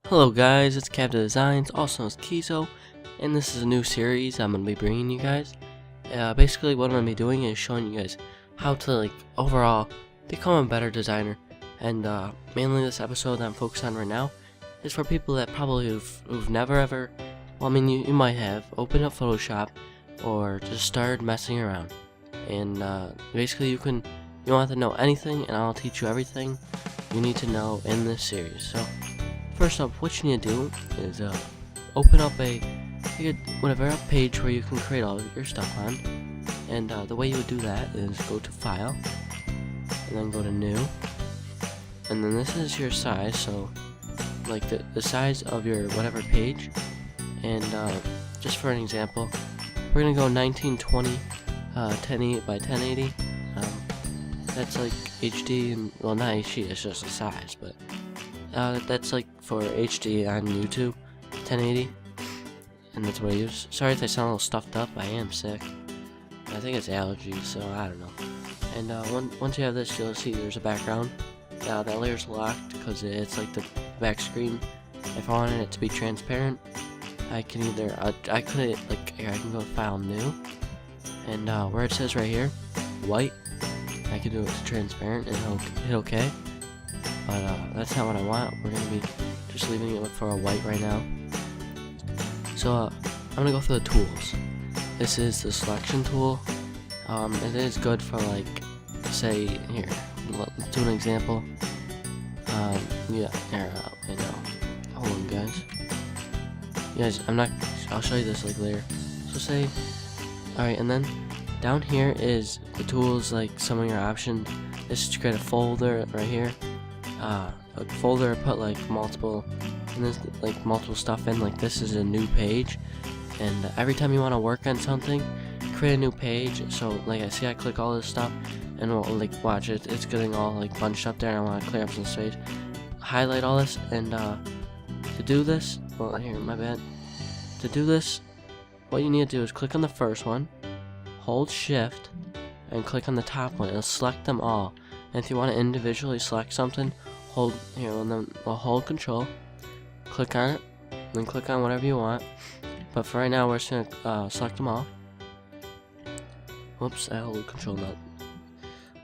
Hello guys, it's Captain Designs, also known as Kizo, and this is a new series I'm going to be bringing you guys. Basically what I'm going to be doing is showing you guys how to overall become a better designer, and mainly this episode that I'm focused on right now is for people that probably who've never ever, well I mean you might have, opened up Photoshop or just started messing around, and basically you don't have to know anything and I'll teach you everything you need to know in this series. So first up, what you need to do is open up a page where you can create all of your stuff on, and the way you would do that is go to File, and then go to New, and then this is your size, so like the size of your whatever page, and just for an example, we're gonna go 1920 1080 by 1080. That's like HD, and well, not HD, it's just a size, but that's like for HD on YouTube, 1080, and that's what I use. Sorry if I sound a little stuffed up, I am sick. I think it's allergies, so I don't know. And once you have this, you'll see there's a background. That layer's locked because it's like the back screen. If I wanted it to be transparent, I can either, I can go to File, New, and where it says right here, white, I can do it to transparent and hit OK. But that's not what I want. We're going to be just leaving it for a white right now. So I'm going to go through the tools. This is the selection tool. It is good for say, here, let's do an example. Yeah, here, I know. Hold on guys. I'll show you this later. So say, alright, and then down here is the tools, some of your options. This is to create a folder right here. A folder, put multiple, and there's multiple stuff in. This is a new page, and every time you want to work on something, create a new page. So I click all this stuff, and we'll watch it. It's getting all bunched up there, and I want to clear up some space. Highlight all this, and to do this, well here, my bad. To do this, what you need to do is click on the first one, hold Shift, and click on the top one. It'll select them all. And if you want to individually select something, hold here, and then hold Control, click on it, then click on whatever you want. But for right now, we're just gonna select them all. Whoops, I hold Control not.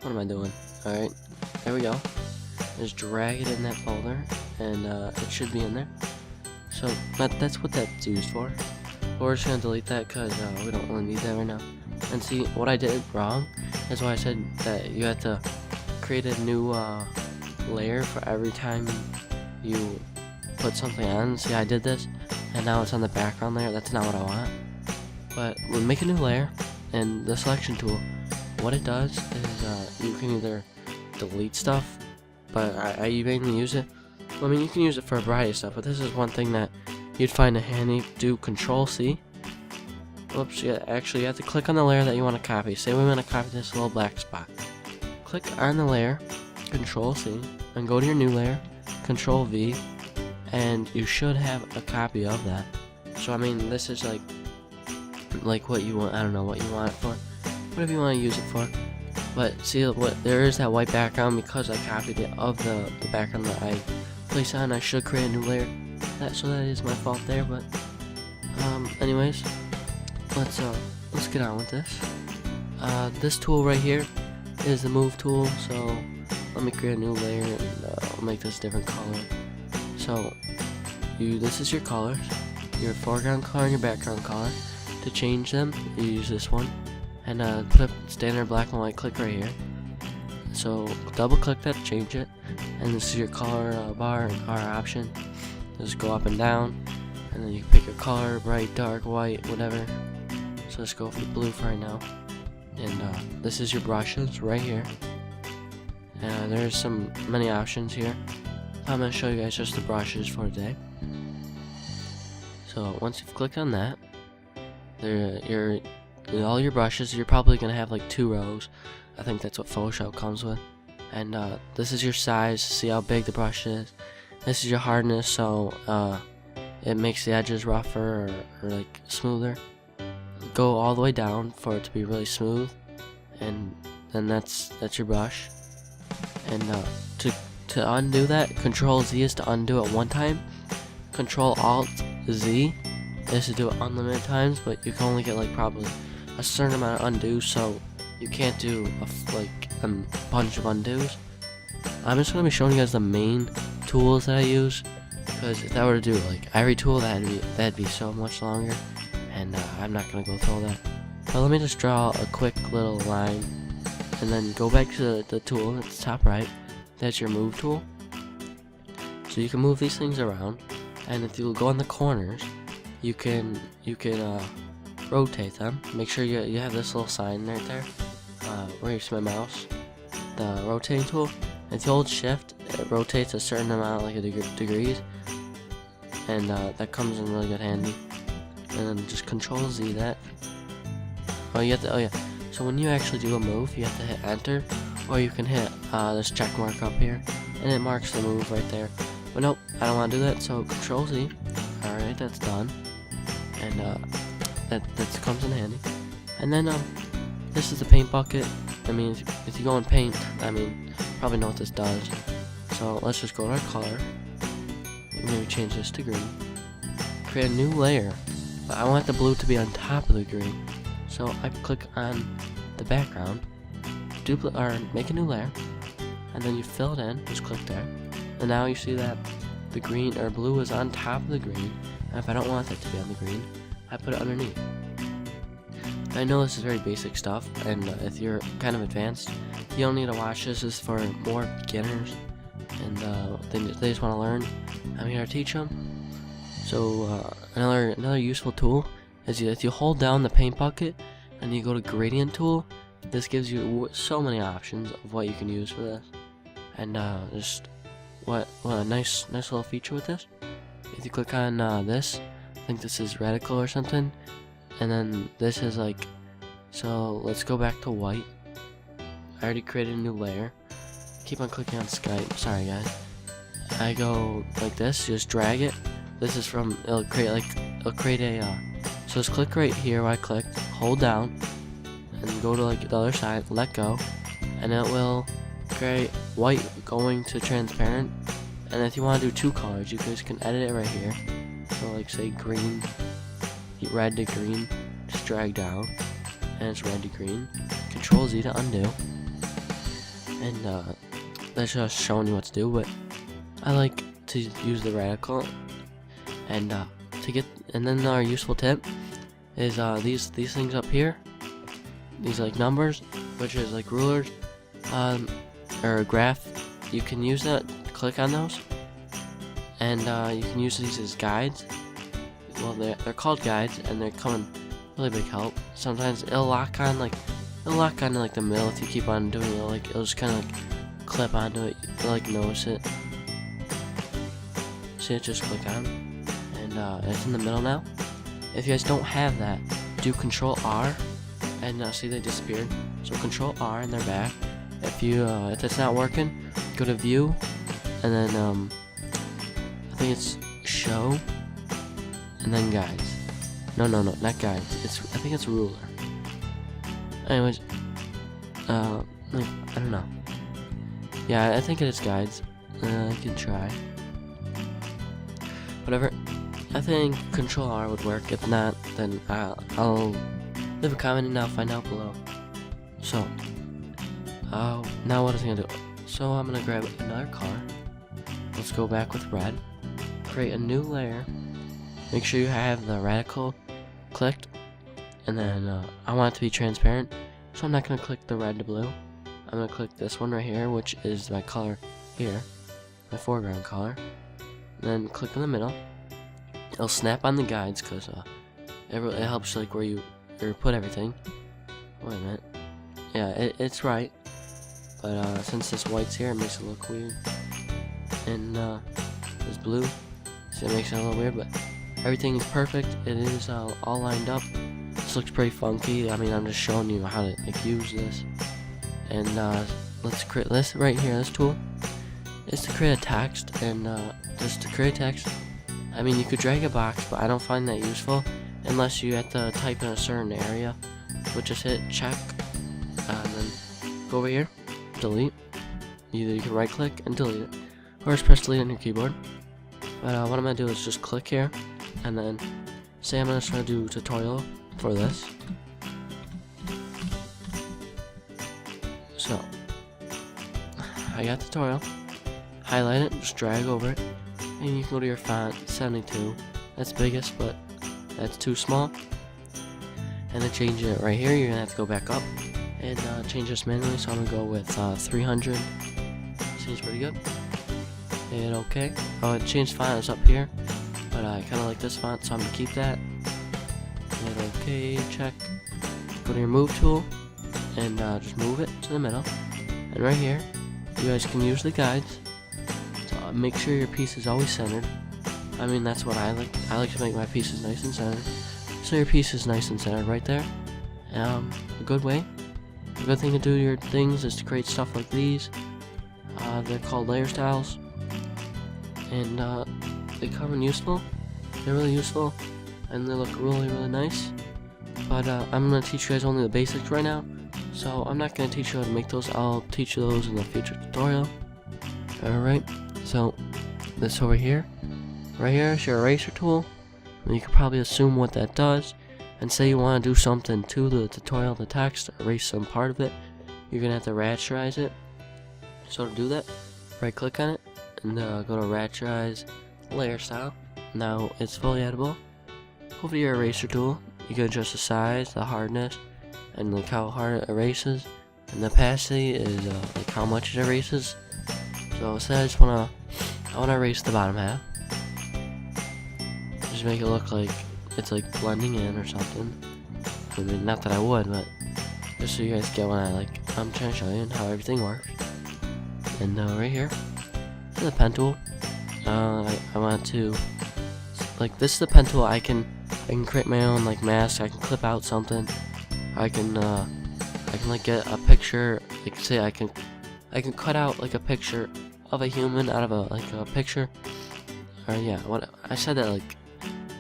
What am I doing? All right, there we go. Just drag it in that folder, and it should be in there. So that's what that's used for. But we're just gonna delete that because we don't really need that right now. And see, what I did wrong is why I said that you have to create a new layer for every time you put something on. See, I did this, and now it's on the background layer. That's not what I want. But we'll make a new layer, and the selection tool, what it does is you can either delete stuff, but I mainly use it. Well, I mean, you can use it for a variety of stuff, but this is one thing that you'd find it handy. Do Control C. Whoops, yeah, actually you have to click on the layer that you want to copy. Say we want to copy this little black spot. Click on the layer, Control C, and go to your new layer, Control V, and you should have a copy of that. So I mean, this is what you want. I don't know what you want it for, whatever you want to use it for. But see, there is that white background because I copied it of the background that I placed on. I should create a new layer. So that is my fault there. But anyways, let's get on with this. This tool right here is the move tool, so let me create a new layer, and I'll make this a different color. So this is your colors, your foreground color and your background color. To change them, you use this one, and clip standard black and white, click right here. So double click that to change it, and this is your color bar and color option. Just go up and down, and then you can pick your color, bright, dark, white, whatever. So let's go for blue for right now. And this is your brushes right here. There's many options here. I'm going to show you guys just the brushes for today. So once you've clicked on that, all your brushes, you're probably going to have 2 rows. I think that's what Photoshop comes with. And this is your size, see how big the brush is. This is your hardness, so it makes the edges rougher or smoother. Go all the way down for it to be really smooth, and then that's your brush. And to undo that, Control Z is to undo it one time, Control Alt Z is to do it unlimited times, but you can only get like probably a certain amount of undo, so you can't do a bunch of undos. I'm just gonna be showing you guys the main tools that I use, because if I were to do like every tool, that'd be so much longer, and I'm not gonna go through all that. But let me just draw a quick little line, and then go back to the tool at the top right. That's your move tool. So you can move these things around, and if you go in the corners, you can rotate them. Make sure you have this little sign right there, where you see my mouse, the rotating tool. If you hold shift, it rotates a certain amount, like a degrees, and that comes in really good handy. And then just Control Z that. Oh yeah. So when you actually do a move, you have to hit enter, or you can hit this check mark up here, and it marks the move right there. But nope, I don't want to do that, so Control Z. Alright, that's done. And that comes in handy. And then this is the paint bucket. I mean, if you go in paint, I mean, probably know what this does. So let's just go to our color. Maybe change this to green. Create a new layer. But I want the blue to be on top of the green. So I click on the background, make a new layer, and then you fill it in. Just click there, and now you see that the green or blue is on top of the green. And if I don't want it to be on the green, I put it underneath. I know this is very basic stuff, and if you're kind of advanced, you don't need to watch this. This is for more beginners, and they just want to learn. I'm here to teach them. So another useful tool is if you hold down the paint bucket and you go to gradient tool, this gives you so many options of what you can use for this. And just what a nice little feature with this. If you click on this, I think this is radical or something, and then this is like, so let's go back to white. I already created a new layer. Keep on clicking on Skype, sorry guys. I go like this, just drag it. This is from, it'll create a so just click right here where I clicked, hold down, and go to like the other side, let go, and it will create white going to transparent. And if you want to do two colors, you guys can edit it right here. So like say green, red to green, just drag down, and it's red to green. Control Z to undo. And that's just showing you what to do, but I like to use the radical. And and then our useful tip is these things up here, these like numbers, which is like rulers, or a graph. You can use that. Click on those, and you can use these as guides. Well, they're called guides, and they're coming really big help. Sometimes it'll lock on like the middle if you keep on doing it. Like it'll just kind of like clip onto it. You'll like notice it. See it? Just click on, and it's in the middle now. If you guys don't have that, do Control R, and see they disappeared. So Control R, and they're back. If it's not working, go to View, and then I think it's Show, and then Guides. No, not Guides. I think it's Ruler. Anyways, I don't know. Yeah, I think it is Guides. I can try. Whatever. I think Control R would work. If not, then I'll leave a comment and I'll find out below. So, now what is I gonna do? So I'm gonna grab another color. Let's go back with red. Create a new layer. Make sure you have the radical clicked, and then I want it to be transparent. So I'm not gonna click the red to blue. I'm gonna click this one right here, which is my color here, my foreground color. And then click in the middle. It'll snap on the guides because it helps like where you put everything. Wait a minute. Yeah, it's right. But since this white's here, it makes it look weird. And this blue, so it makes it a little weird. But everything is perfect. It is all lined up. This looks pretty funky. I mean, I'm just showing you how to like use this. And let's create this right here. This tool is to create a text, and just to create text. I mean, you could drag a box, but I don't find that useful unless you have to type in a certain area. But just hit check, and then go over here, delete. Either you can right click and delete it, or just press delete on your keyboard. But what I'm gonna do is just click here, and then say I'm gonna try to do tutorial for this. So I got tutorial. Highlight it, just drag over it, and you can go to your font 72. That's biggest, but that's too small. And then change it right here. You're gonna have to go back up and change this manually. So I'm gonna go with 300. Seems pretty good. Hit OK. Oh, it changed font is up here, but I kind of like this font, so I'm gonna keep that. Hit OK. Check. Go to your move tool and just move it to the middle. And right here, you guys can use the guides. So make sure your piece is always centered. I mean, that's what I like. I like to make my pieces nice and centered. So your piece is nice and centered right there. A good way. A good thing to do your things is to create stuff like these. They're called layer styles. And they come in useful. They're really useful. And they look really, really nice. But I'm going to teach you guys only the basics right now. So I'm not going to teach you how to make those. I'll teach you those in the future tutorial. Alright. So this over here. Right here is your eraser tool. And you can probably assume what that does. And say you want to do something to the tutorial, the text, erase some part of it. You're going to have to rasterize it. So to do that, right click on it. And go to rasterize layer style. Now it's fully editable. Go to your eraser tool. You can adjust the size, the hardness, and like how hard it erases. And the opacity is like how much it erases. So say I just wanna erase the bottom half. Just make it look like it's like blending in or something. I mean, not that I would, but just so you guys get what I'm trying to show you how everything works. And right here, the pen tool. I want to like this is the pen tool. I can create my own like mask. I can clip out something. I can like get a picture. Like say I can cut out like a picture of a human out of a picture. Or yeah, what I said that like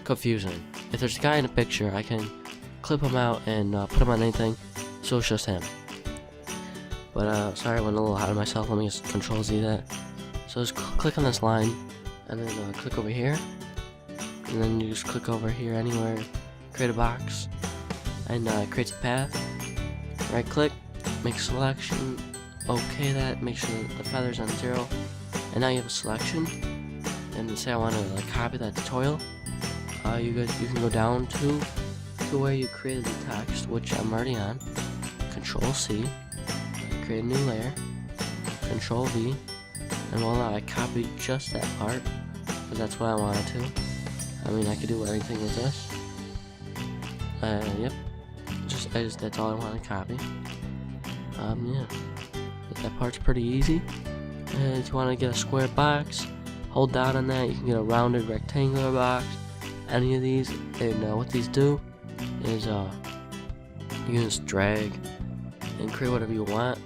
confusing. If there's a guy in a picture, I can clip him out and put him on anything, so it's just him. But sorry, I went a little ahead of myself. Let me just Control Z that. So just click on this line, and then click over here, and then you just click over here anywhere, create a box, and it creates a path. Right click, make selection, OK that, make sure the feather's on 0, and now you have a selection. And say I want to like copy that tutorial. You can go down to where you created the text, which I'm already on. Control C, create a new layer. Control V, and voila, I copied just that part because that's what I wanted to. I mean, I could do anything with this. Yep. That's all I want to copy. Yeah. That part's pretty easy. And if you want to get a square box, hold down on that. You can get a rounded rectangular box. Any of these, and what these do is you can just drag and create whatever you want,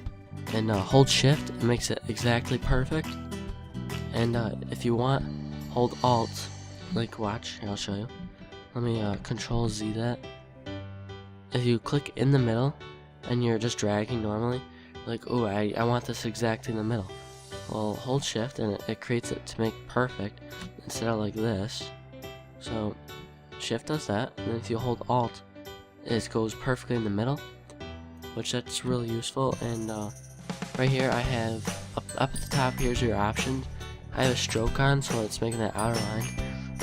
and hold shift. It makes it exactly perfect. And if you want, hold alt. Like watch, here, I'll show you. Let me Control Z that. If you click in the middle and you're just dragging normally, like oh I want this exactly in the middle. Well, hold shift and it creates it to make perfect instead of like this. So shift does that, and then if you hold alt, it goes perfectly in the middle, which that's really useful. And right here I have up at the top, here's your options. I have a stroke on, so it's making that outer line.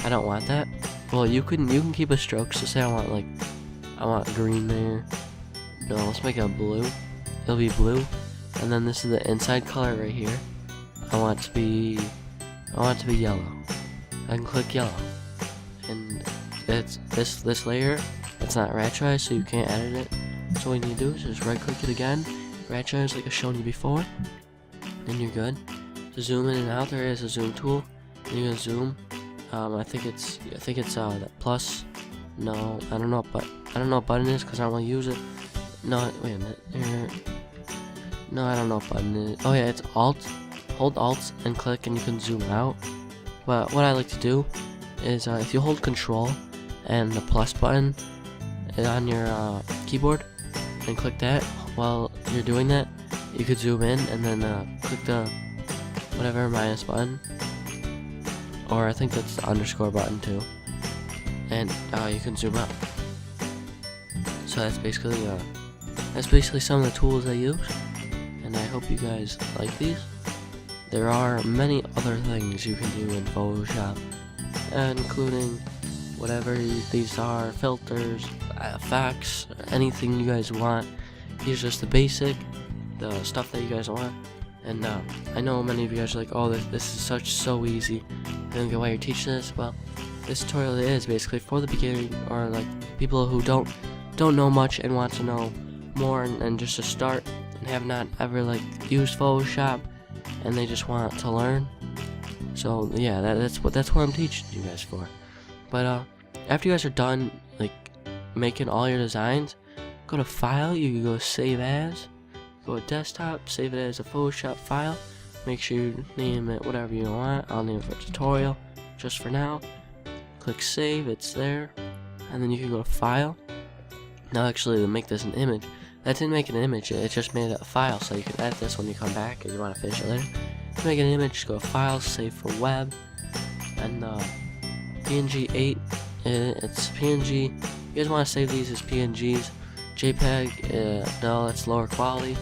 I don't want that. Well, you can keep a stroke. So say I want green there. No, let's make it blue. It'll be blue, and then this is the inside color right here. I want it to be yellow. I can click yellow, and it's this layer. It's not rasterized, so you can't edit it. So what you need to do is just right click it again, rasterize like I showed you before, and you're good. To zoom in and out, there is a zoom tool. And you can zoom. I think it's that plus. No, I don't know, but I don't know what button it is because I don't want to use it. No, wait a minute. Here. No, I don't know what button it is. Oh yeah, it's alt. Hold alt and click, and you can zoom out. But what I like to do is if you hold Control and the plus button on your keyboard and click that while you're doing that, you could zoom in and then click the whatever minus button, or I think that's the underscore button too, and you can zoom out. So that's basically some of the tools I use, and I hope you guys like these. There are many other things you can do in Photoshop, including whatever these are, filters, effects, anything you guys want. These are just the basic, the stuff that you guys want. And I know many of you guys are like, oh, this is so easy. I don't get why you're teaching this. Well, this tutorial is basically for the beginning, or like people who don't know much and want to know more, and just to start and have not ever like used Photoshop, and they just want to learn. So yeah, that's what I'm teaching you guys for. But after you guys are done like making all your designs, go to File. You can go Save As. Go to Desktop, save it as a Photoshop file. Make sure you name it whatever you want. I'll name it for tutorial, just for now. Click Save, it's there. And then you can go to File. Now actually to make this an image, that didn't make an image, it just made it a file, so you can edit this when you come back if you want to finish it later. To make an image, just go to File, Save for Web. And PNG 8, it's PNG. You guys want to save these as PNGs. JPEG, no, that's lower quality.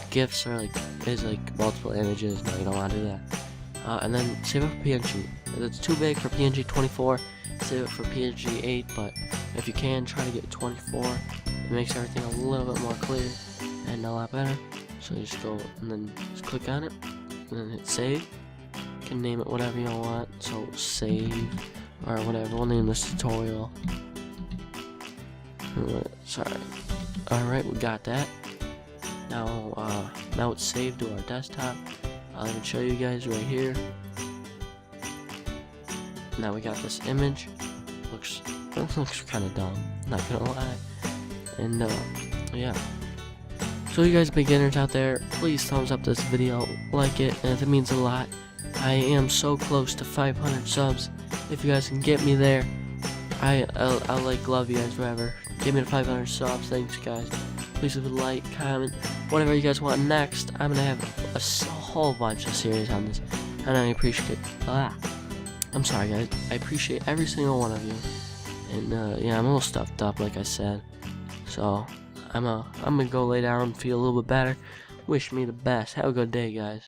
GIFs are like multiple images. No, you don't want to do that. And then save it for PNG. If it's too big for PNG 24, save it for PNG 8. But if you can, try to get 24. It makes everything a little bit more clear and a lot better. So you just go and then just click on it, and then hit save. You can name it whatever you want. So save or whatever. We'll name this tutorial. Sorry. Alright, we got that. Now it's saved to our desktop. I'll even show you guys right here. Now we got this image. Looks kind of dumb, not gonna lie. And yeah. So you guys beginners out there, please thumbs up this video, like it, and it means a lot. I am so close to 500 subs. If you guys can get me there, I'll like love you guys forever. Get me to 500 subs. Thanks guys. Please leave a like, comment, whatever you guys want next. I'm gonna have a whole bunch of series on this, and I appreciate I'm sorry guys, I appreciate every single one of you. And yeah, I'm a little stuffed up like I said, so I'm gonna go lay down and feel a little bit better. Wish me the best. Have a good day guys.